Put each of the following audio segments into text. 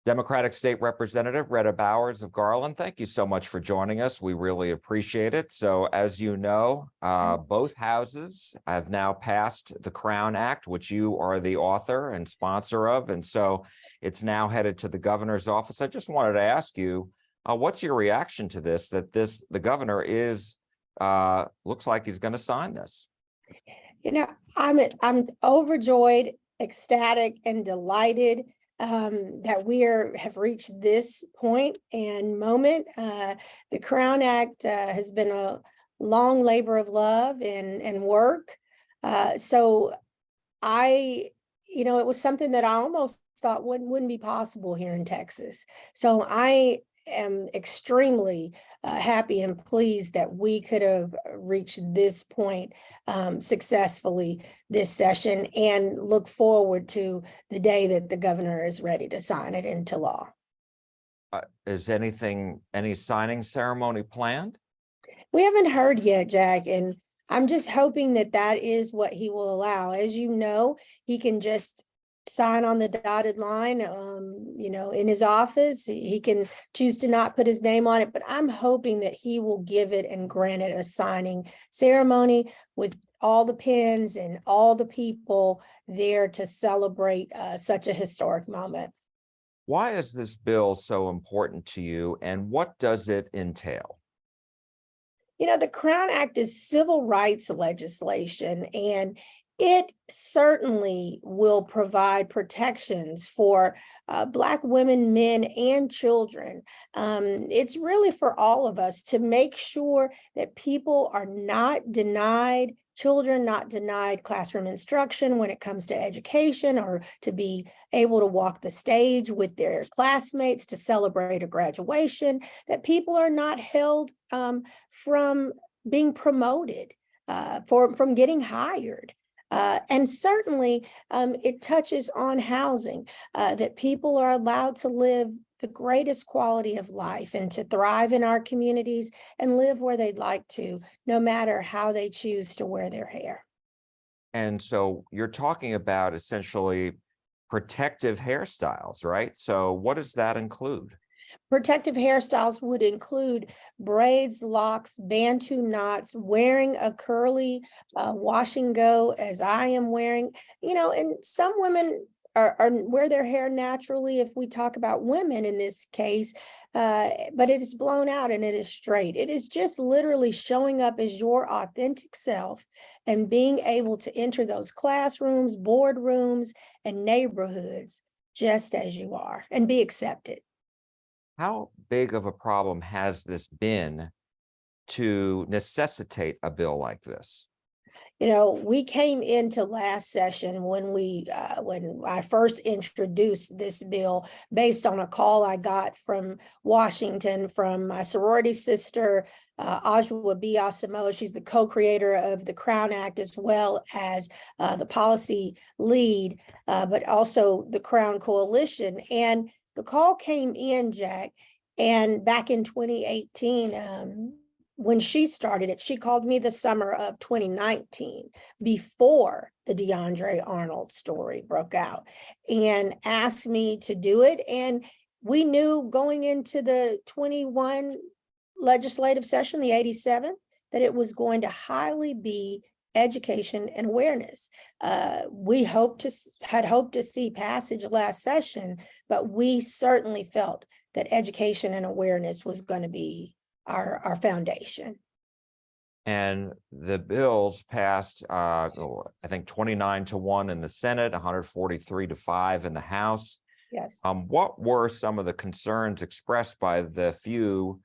Democratic State Representative Rhetta Bowers of Garland, thank you so much for joining us. We really appreciate it. So as you know, both houses have now passed the Crown Act, which you are the author and sponsor of. And so it's now headed to the governor's office. I just wanted to ask you, what's your reaction to this, that the governor is, looks like he's going to sign this? You know, I'm overjoyed, ecstatic, and delighted that we have reached this point and moment. The Crown Act has been a long labor of love and work. So it was something that I almost thought wouldn't be possible here in Texas. So I am extremely happy and pleased that we could have reached this point successfully this session, and look forward to the day that the governor is ready to sign it into law. Is any signing ceremony planned? We haven't heard yet, Jack, and I'm just hoping that that is what he will allow. As you know, he can just sign on the dotted line, in his office. He can choose to not put his name on it, but I'm hoping that he will give it and grant it a signing ceremony with all the pens and all the people there to celebrate such a historic moment. Why is this bill so important to you, and what does it entail? The Crown Act is civil rights legislation, and it certainly will provide protections for Black women, men, and children. It's really for all of us to make sure that people are not denied, children not denied classroom instruction when it comes to education, or to be able to walk the stage with their classmates to celebrate a graduation, that people are not held from being promoted, from getting hired. And certainly it touches on housing, that people are allowed to live the greatest quality of life and to thrive in our communities and live where they'd like to, no matter how they choose to wear their hair. And so you're talking about essentially protective hairstyles, right? So what does that include? Protective hairstyles would include braids, locks, bantu knots, wearing a curly wash and go, as I am wearing, and some women are wear their hair naturally, if we talk about women in this case, but it is blown out and it is straight. It is just literally showing up as your authentic self and being able to enter those classrooms, boardrooms, and neighborhoods just as you are and be accepted. How big of a problem has this been to necessitate a bill like this? We came into last session when I first introduced this bill based on a call I got from Washington from my sorority sister, Ajwa B. Asamoah. She's the co-creator of the Crown Act, as well as the policy lead, but also the Crown Coalition. And the call came in, Jack, and back in 2018, when she started it, she called me the summer of 2019, before the DeAndre Arnold story broke out, and asked me to do it. And we knew going into the 21 legislative session, the 87th, that it was going to highly be education and awareness. We had hoped to see passage last session, but we certainly felt that education and awareness was going to be our foundation. And the bills passed, I think 29-1 in the Senate, 143-5 in the House. Yes. What were some of the concerns expressed by the few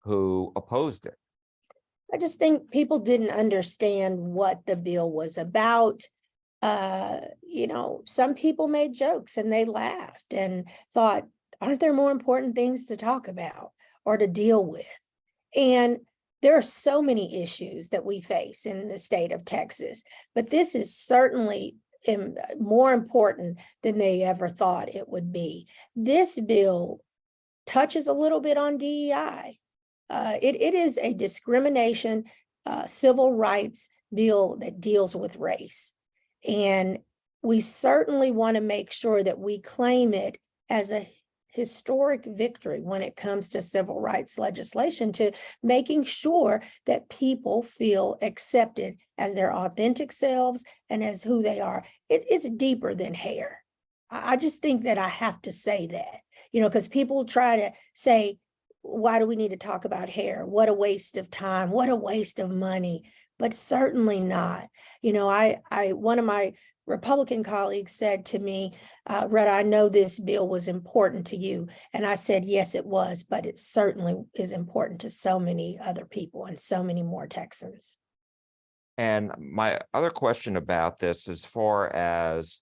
who opposed it? I just think people didn't understand what the bill was about. Some people made jokes and they laughed and thought, aren't there more important things to talk about or to deal with? And there are so many issues that we face in the state of Texas, but this is certainly more important than they ever thought it would be. This bill touches a little bit on DEI. It is a discrimination civil rights bill that deals with race. And we certainly want to make sure that we claim it as a historic victory when it comes to civil rights legislation, to making sure that people feel accepted as their authentic selves and as who they are. It's deeper than hair. I just think that I have to say that, because people try to say, why do we need to talk about hair? What a waste of time. What a waste of money. But certainly not. One of my Republican colleagues said to me, Rhetta, I know this bill was important to you. And I said, yes, it was, but it certainly is important to so many other people and so many more Texans. And my other question about this, as far as,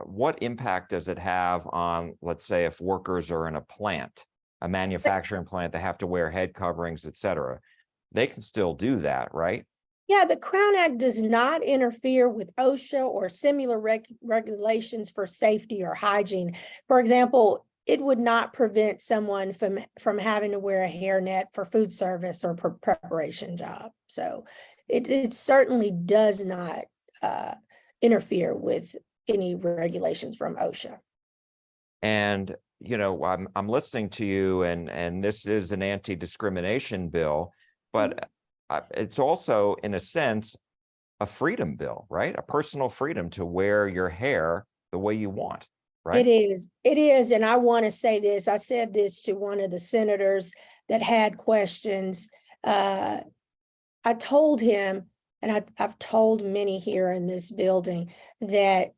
what impact does it have on, let's say, if workers are in a plant, a manufacturing plant, they have to wear head coverings, et cetera. They can still do that, right? Yeah, the Crown Act does not interfere with OSHA or similar regulations for safety or hygiene. For example, it would not prevent someone from having to wear a hairnet for food service or preparation job. So it certainly does not interfere with any regulations from OSHA. And I'm listening to you, and this is an anti-discrimination bill, but it's also, in a sense, a freedom bill, right? A personal freedom to wear your hair the way you want, right? It is. And I want to say this. I said this to one of the senators that had questions. I told him, and I've told many here in this building, that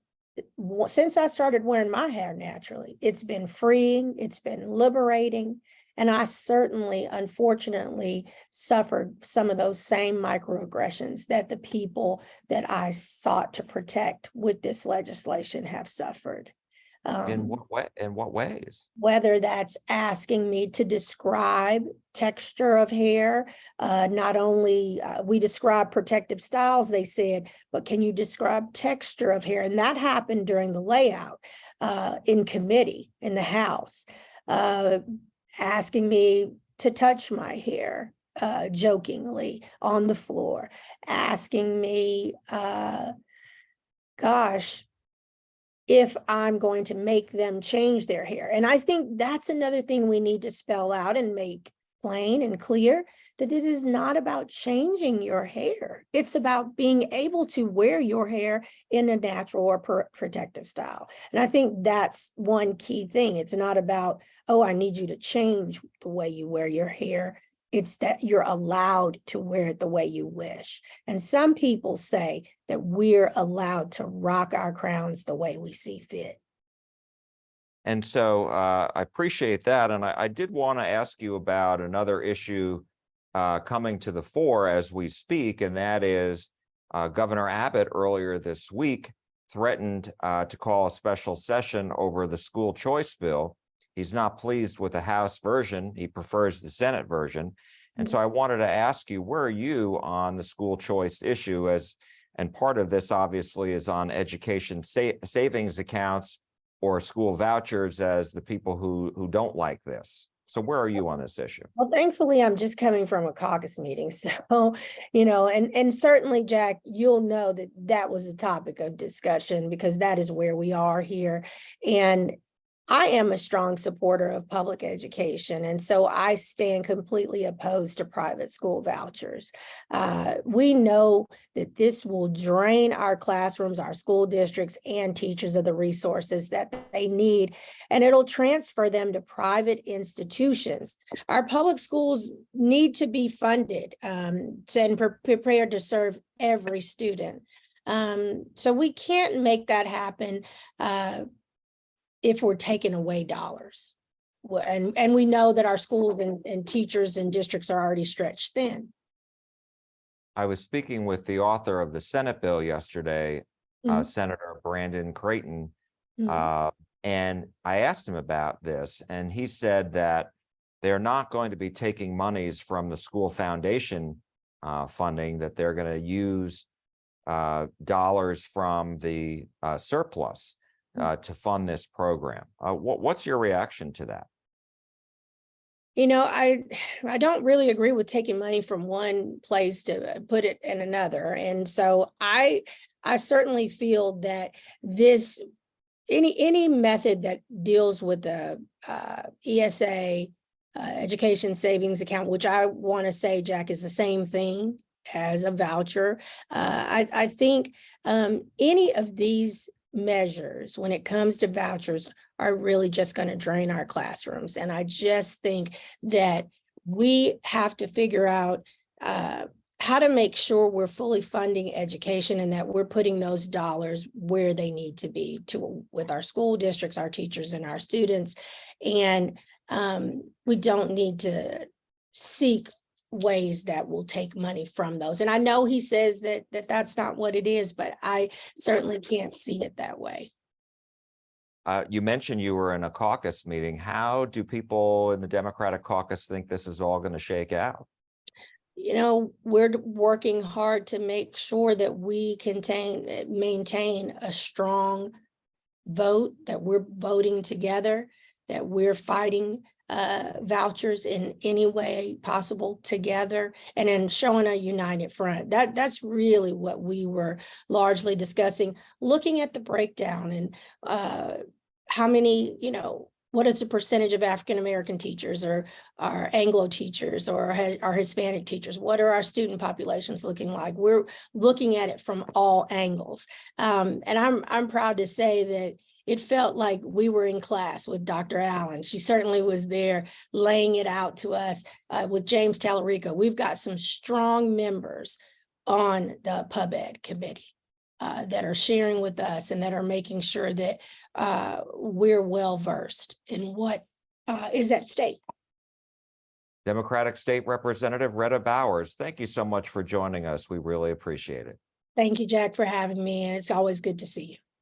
since I started wearing my hair naturally, it's been freeing, it's been liberating. And I certainly, unfortunately, suffered some of those same microaggressions that the people that I sought to protect with this legislation have suffered. In what way? In what ways? Whether that's asking me to describe texture of hair, not only we describe protective styles, they said, but can you describe texture of hair? And that happened during the layout in committee in the House, asking me to touch my hair jokingly on the floor, asking me, if I'm going to make them change their hair. And I think that's another thing we need to spell out and make plain and clear, that this is not about changing your hair. It's about being able to wear your hair in a natural or protective style. And I think that's one key thing. It's not about, oh, I need you to change the way you wear your hair. It's that you're allowed to wear it the way you wish. And some people say that we're allowed to rock our crowns the way we see fit. And so I appreciate that. And I did want to ask you about another issue coming to the fore as we speak, and that is Governor Abbott earlier this week threatened to call a special session over the school choice bill. He's not pleased with the House version. He prefers the Senate version. And so I wanted to ask you, where are you on the school choice issue? And part of this obviously is on education savings accounts or school vouchers as the people who don't like this. So where are you on this issue? Well, thankfully, I'm just coming from a caucus meeting. So, and certainly, Jack, you'll know that that was a topic of discussion because that is where we are here. And I am a strong supporter of public education, and so I stand completely opposed to private school vouchers. We know that this will drain our classrooms, our school districts, and teachers of the resources that they need, and it'll transfer them to private institutions. Our public schools need to be funded and prepared to serve every student. So we can't make that happen if we're taking away dollars. And we know that our schools and teachers and districts are already stretched thin. I was speaking with the author of the Senate bill yesterday, Senator Brandon Creighton, and I asked him about this, and he said that they're not going to be taking monies from the school foundation funding, that they're going to use dollars from the surplus to fund this program. What's your reaction to that? I don't really agree with taking money from one place to put it in another. And so I certainly feel that this any method that deals with the ESA, education savings account, which I want to say, Jack, is the same thing as a voucher. I think any of these measures, when it comes to vouchers, are really just going to drain our classrooms. And I just think that we have to figure out how to make sure we're fully funding education and that we're putting those dollars where they need to be with our school districts, our teachers, and our students. And we don't need to seek ways that will take money from those. And I know he says that that's not what it is, but I certainly can't see it that way. You mentioned you were in a caucus meeting. How do people in the Democratic caucus think this is all going to shake out? You know, we're working hard to make sure that we maintain a strong vote, that we're voting together, that we're fighting vouchers in any way possible together, and then showing a united front. That's really what we were largely discussing, looking at the breakdown and how many, what is the percentage of African-American teachers or our Anglo teachers or our Hispanic teachers? What are our student populations looking like? We're looking at it from all angles. And I'm proud to say that it felt like we were in class with Dr. Allen. She certainly was there laying it out to us with James Tallarico. We've got some strong members on the Pub Ed committee that are sharing with us and that are making sure that we're well versed in what is at stake. Democratic State Representative Rhetta Bowers, thank you so much for joining us. We really appreciate it. Thank you, Jack, for having me, and it's always good to see you.